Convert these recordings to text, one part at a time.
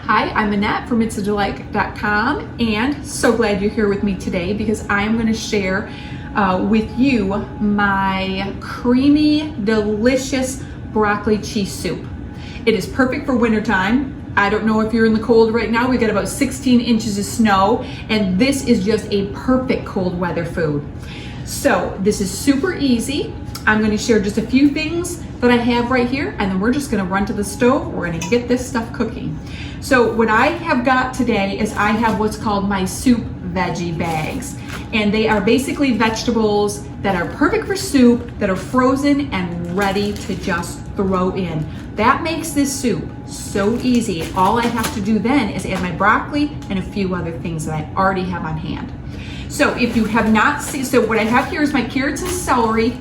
Hi, I'm Annette from itsAdelight.com, and so glad you're here with me today because I'm going to share with you my creamy, delicious broccoli cheese soup. It is perfect for wintertime. I don't know if you're in the cold right now. We got about 16 inches of snow, and this is just a perfect cold weather food. So this is super easy. I'm going to share just a few things that I have right here, and then we're just going to run to the stove. We're going to get this stuff cooking. So what I have got today is I have what's called my soup veggie bags, and they are basically vegetables that are perfect for soup, that are frozen and ready to just throw in. That makes this soup so easy. All I have to do then is add my broccoli and a few other things that I already have on hand. So if you have not seen, so what I have here is my carrots and celery.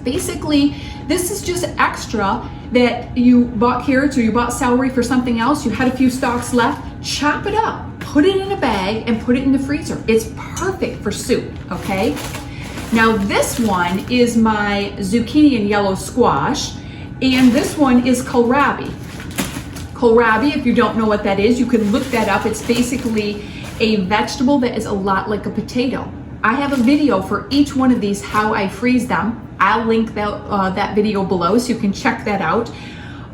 Basically, this is just extra that you bought carrots or you bought celery for something else, you had a few stalks left, chop it up, put it in a bag and put it in the freezer. It's perfect for soup, okay? Now this one is my zucchini and yellow squash, and this one is kohlrabi. Kohlrabi, if you don't know what that is, you can look that up. It's basically a vegetable that is a lot like a potato. I have a video for each one of these, how I freeze them. I'll link that video below so you can check that out.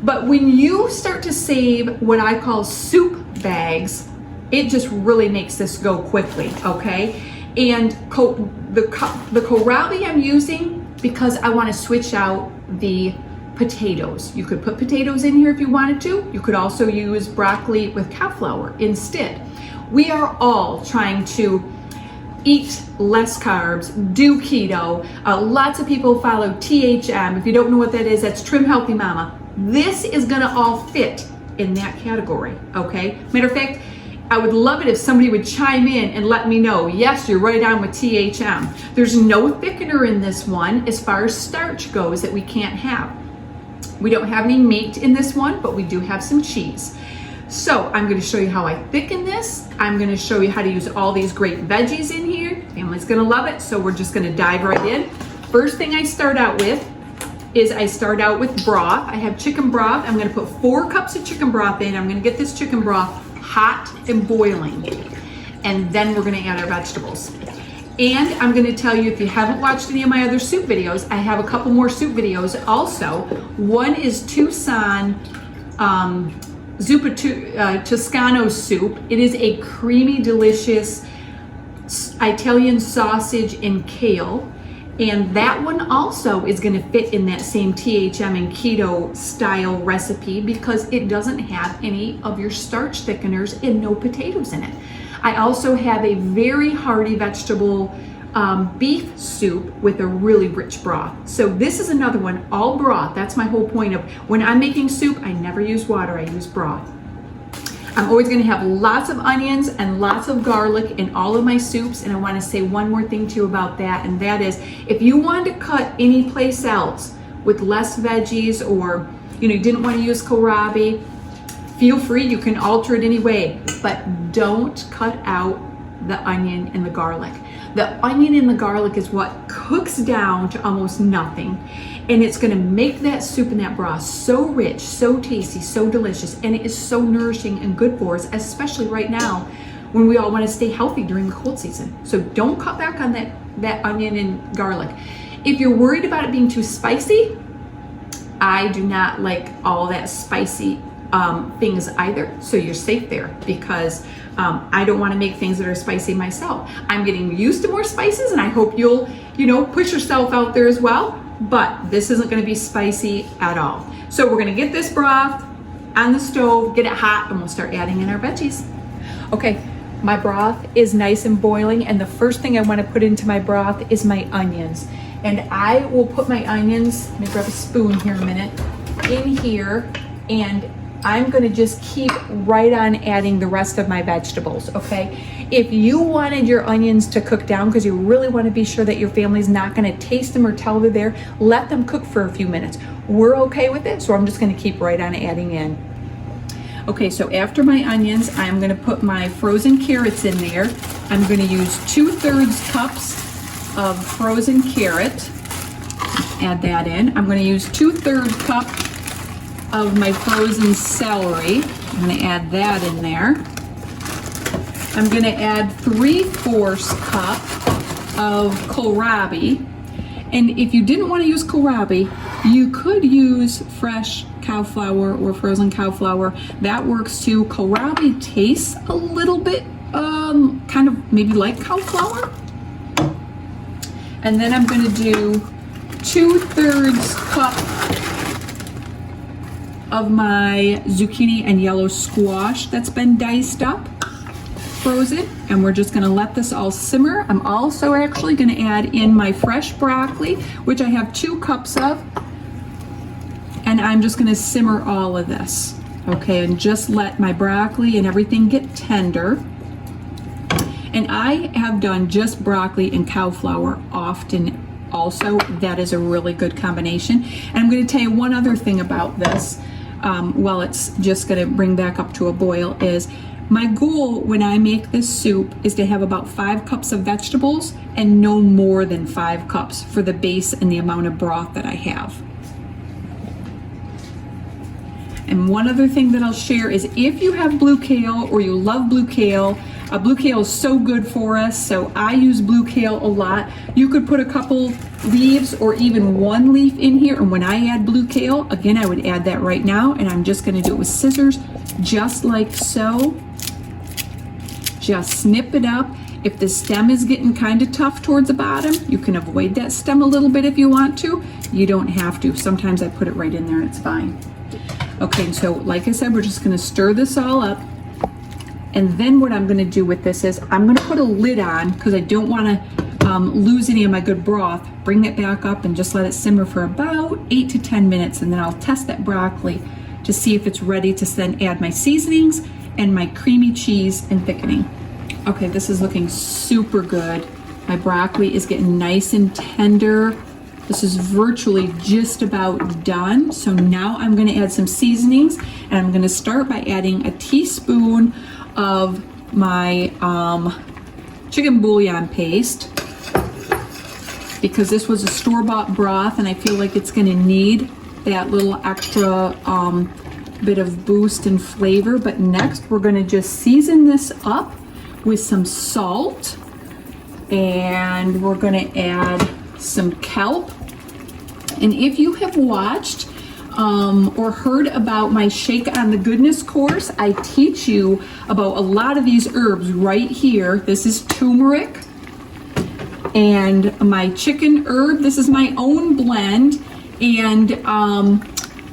But when you start to save what I call soup bags, it just really makes this go quickly, okay? And the kohlrabi I'm using because I want to switch out the potatoes. You could put potatoes in here if you wanted to. You could also use broccoli with cauliflower instead. We are all trying to eat less carbs, do keto. Lots of people follow THM. If you don't know what that is, that's Trim Healthy Mama. This is gonna all fit in that category, okay? Matter of fact, I would love it if somebody would chime in and let me know, yes, you're right on with THM. There's no thickener in this one as far as starch goes that we can't have. We don't have any meat in this one, but we do have some cheese. So I'm going to show you how I thicken this. I'm going to show you how to use all these great veggies in here. Family's going to love it. So we're just going to dive right in. First thing I start out with is I start out with broth. I have chicken broth. I'm going to put 4 cups of chicken broth in. I'm going to get this chicken broth hot and boiling. And then we're going to add our vegetables. And I'm going to tell you, if you haven't watched any of my other soup videos, I have a couple more soup videos also. One is Tucson Zuppa Toscano soup. It is a creamy, delicious Italian sausage and kale. And that one also is going to fit in that same THM and keto style recipe because it doesn't have any of your starch thickeners and no potatoes in it. I also have a very hearty vegetable beef soup with a really rich broth. So this is another one, all broth. That's my whole point of when I'm making soup, I never use water, I use broth. I'm always going to have lots of onions and lots of garlic in all of my soups, and I want to say one more thing to you about that, and that is if you want to cut any place else with less veggies, or you didn't want to use kohlrabi, feel free, you can alter it anyway, but don't cut out the onion and the garlic. The onion and the garlic is what cooks down to almost nothing, and it's going to make that soup and that broth so rich, so tasty, so delicious, and it is so nourishing and good for us, especially right now when we all want to stay healthy during the cold season. So don't cut back on that onion and garlic. If you're worried about it being too spicy, I do not like all that spicy things either, so you're safe there because I don't want to make things that are spicy myself. I'm getting used to more spices, and I hope you'll push yourself out there as well, but this isn't going to be spicy at all. So we're going to get this broth on the stove, get it hot, and we'll start adding in our veggies. Okay, my broth is nice and boiling, and the first thing I want to put into my broth is my onions. And I will put my onions, let me grab a spoon here a minute, in here, and I'm going to just keep right on adding the rest of my vegetables, okay? If you wanted your onions to cook down because you really want to be sure that your family's not going to taste them or tell they're there, let them cook for a few minutes. We're okay with it, so I'm just going to keep right on adding in. Okay, so after my onions, I'm going to put my frozen carrots in there. I'm going to use 2/3 cups of frozen carrot. Add that in. I'm going to use 2/3 cup of my frozen celery. I'm going to add that in there. I'm going to add 3/4 cup of kohlrabi. And if you didn't want to use kohlrabi, you could use fresh cow flour or frozen cow flour. That works too. Kohlrabi tastes a little bit kind of maybe like cow flour. And then I'm going to do 2/3 cup of my zucchini and yellow squash that's been diced up, frozen, and we're just going to let this all simmer. I'm also actually going to add in my fresh broccoli, which I have 2 cups of, and I'm just going to simmer all of this, okay, and just let my broccoli and everything get tender. And I have done just broccoli and cow flour often also. That is a really good combination. And I'm going to tell you one other thing about this while it's just going to bring back up to a boil is my goal when I make this soup is to have about 5 cups of vegetables and no more than 5 cups for the base and the amount of broth that I have. And one other thing that I'll share is if you have blue kale or you love blue kale is so good for us, so I use blue kale a lot. You could put a couple leaves or even 1 leaf in here, and when I add blue kale, again, I would add that right now, and I'm just gonna do it with scissors, just like so. Just snip it up. If the stem is getting kind of tough towards the bottom, you can avoid that stem a little bit if you want to. You don't have to. Sometimes I put it right in there and it's fine. Okay, so like I said, we're just gonna stir this all up. And then what I'm going to do with this is I'm going to put a lid on because I don't want to lose any of my good broth. Bring it back up and just let it simmer for about 8 to 10 minutes, and then I'll test that broccoli to see if it's ready to then add my seasonings and my creamy cheese and thickening. Okay, this is looking super good. My broccoli is getting nice and tender. This is virtually just about done. So now I'm going to add some seasonings, and I'm going to start by adding a teaspoon of my chicken bouillon paste, because this was a store-bought broth and I feel like it's going to need that little extra bit of boost and flavor. But next we're going to just season this up with some salt, and we're going to add some kelp. And if you have watched or heard about my Shake on the Goodness course, I teach you about a lot of these herbs right here. This is turmeric and my chicken herb. This is my own blend, and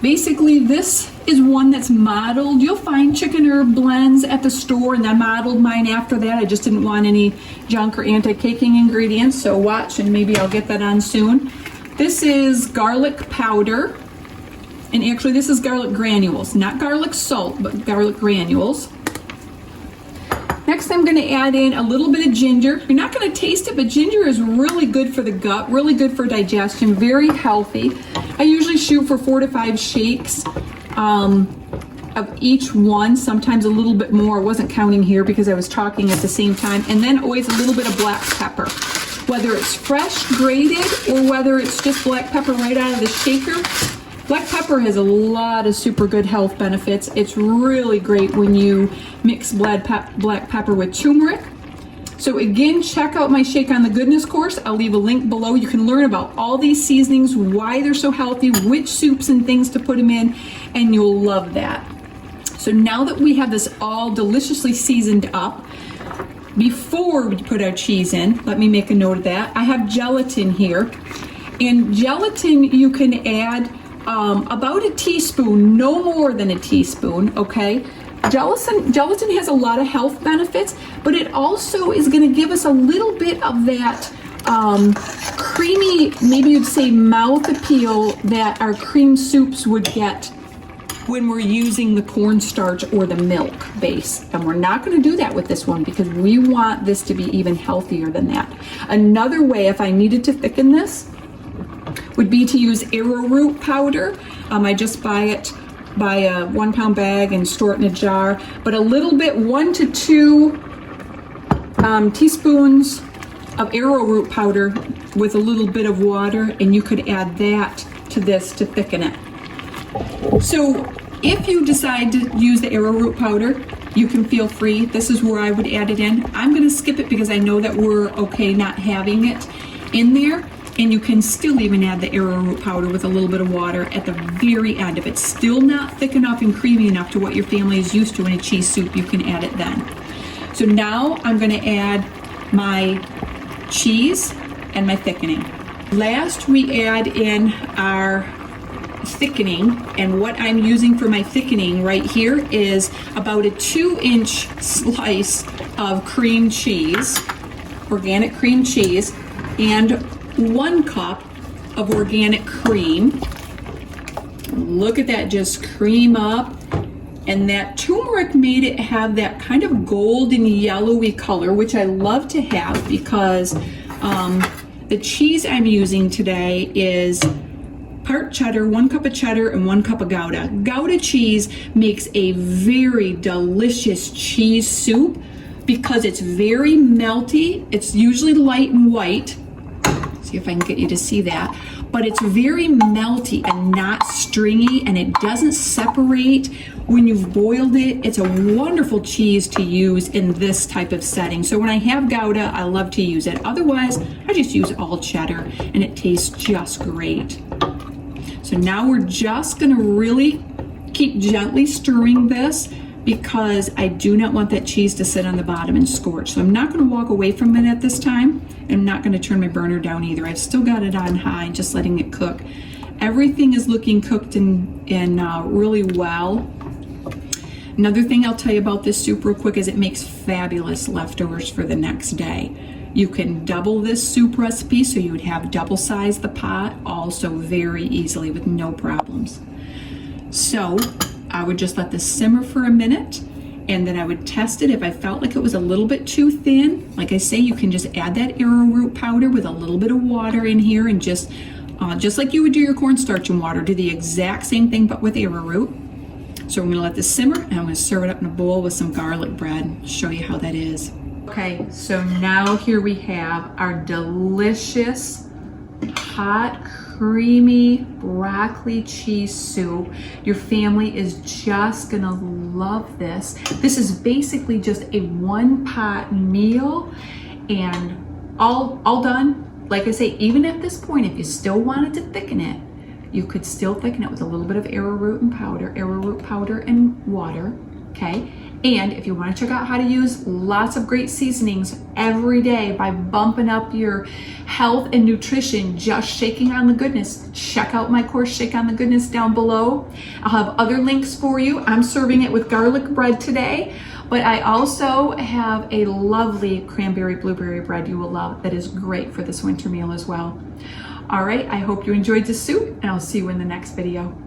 basically this is one that's modeled. You'll find chicken herb blends at the store, and I modeled mine after that. I just didn't want any junk or anti-caking ingredients, so watch and maybe I'll get that on soon. This is garlic powder. And actually this is garlic granules, not garlic salt, but garlic granules. Next I'm going to add in a little bit of ginger. You're not going to taste it, but ginger is really good for the gut, really good for digestion, very healthy. I usually shoot for 4 to 5 shakes of each one, sometimes a little bit more. I wasn't counting here because I was talking at the same time. And then always a little bit of black pepper. Whether it's fresh grated or whether it's just black pepper right out of the shaker, black pepper has a lot of super good health benefits. It's really great when you mix black pepper with turmeric. So again, check out my Shake on the Goodness course. I'll leave a link below. You can learn about all these seasonings, why they're so healthy, which soups and things to put them in, and you'll love that. So now that we have this all deliciously seasoned up, before we put our cheese in, let me make a note of that. I have gelatin here. And gelatin you can add about a teaspoon, no more than a teaspoon, okay? Gelatin has a lot of health benefits, but it also is going to give us a little bit of that creamy, maybe you'd say mouth appeal that our cream soups would get when we're using the cornstarch or the milk base. And we're not going to do that with this one because we want this to be even healthier than that. Another way, if I needed to thicken this, would be to use arrowroot powder. I just buy a 1 pound bag and store it in a jar, but a little bit, 1 to 2 teaspoons of arrowroot powder with a little bit of water, and you could add that to this to thicken it. So If you decide to use the arrowroot powder, you can feel free. This is where I would add it in. I'm gonna skip it because I know that we're okay not having it in there. And you can still even add the arrowroot powder with a little bit of water at the very end. If it's still not thick enough and creamy enough to what your family is used to in a cheese soup, you can add it then. So now I'm gonna add my cheese and my thickening. Last, we add in our thickening, and what I'm using for my thickening right here is about a 2-inch slice of cream cheese, organic cream cheese, and 1 cup of organic cream. Look at that just cream up. And that turmeric made it have that kind of golden yellowy color, which I love to have because the cheese I'm using today is part cheddar, 1 cup of cheddar and 1 cup of Gouda. Gouda cheese makes a very delicious cheese soup because it's very melty. It's usually light and white. See if I can get you to see that. But it's very melty and not stringy, and it doesn't separate when you've boiled it. It's a wonderful cheese to use in this type of setting. So when I have Gouda, I love to use it. Otherwise, I just use all cheddar, and it tastes just great. So now we're just gonna really keep gently stirring this because I do not want that cheese to sit on the bottom and scorch. So I'm not gonna walk away from it at this time. I'm not gonna turn my burner down either. I've still got it on high, just letting it cook. Everything is looking cooked in really well. Another thing I'll tell you about this soup real quick is it makes fabulous leftovers for the next day. You can double this soup recipe so you would have double size the pot also very easily with no problems. So I would just let this simmer for a minute, and then I would test it. If I felt like it was a little bit too thin, like I say, you can just add that arrowroot powder with a little bit of water in here, and just like you would do your cornstarch and water, do the exact same thing but with arrowroot. So I'm gonna let this simmer, and I'm gonna serve it up in a bowl with some garlic bread. Show you how that is. Okay, so now here we have our delicious, hot, creamy broccoli cheese soup. Your family is just gonna love this. This is basically just a 1-pot meal and all done. Like I say, even at this point, if you still wanted to thicken it, you could still thicken it with a little bit of arrowroot powder and water, okay? And if you want to check out how to use lots of great seasonings every day by bumping up your health and nutrition, just shaking on the goodness, check out my course, Shake on the Goodness, down below. I'll have other links for you. I'm serving it with garlic bread today, but I also have a lovely cranberry blueberry bread you will love that is great for this winter meal as well. All right, I hope you enjoyed the soup, and I'll see you in the next video.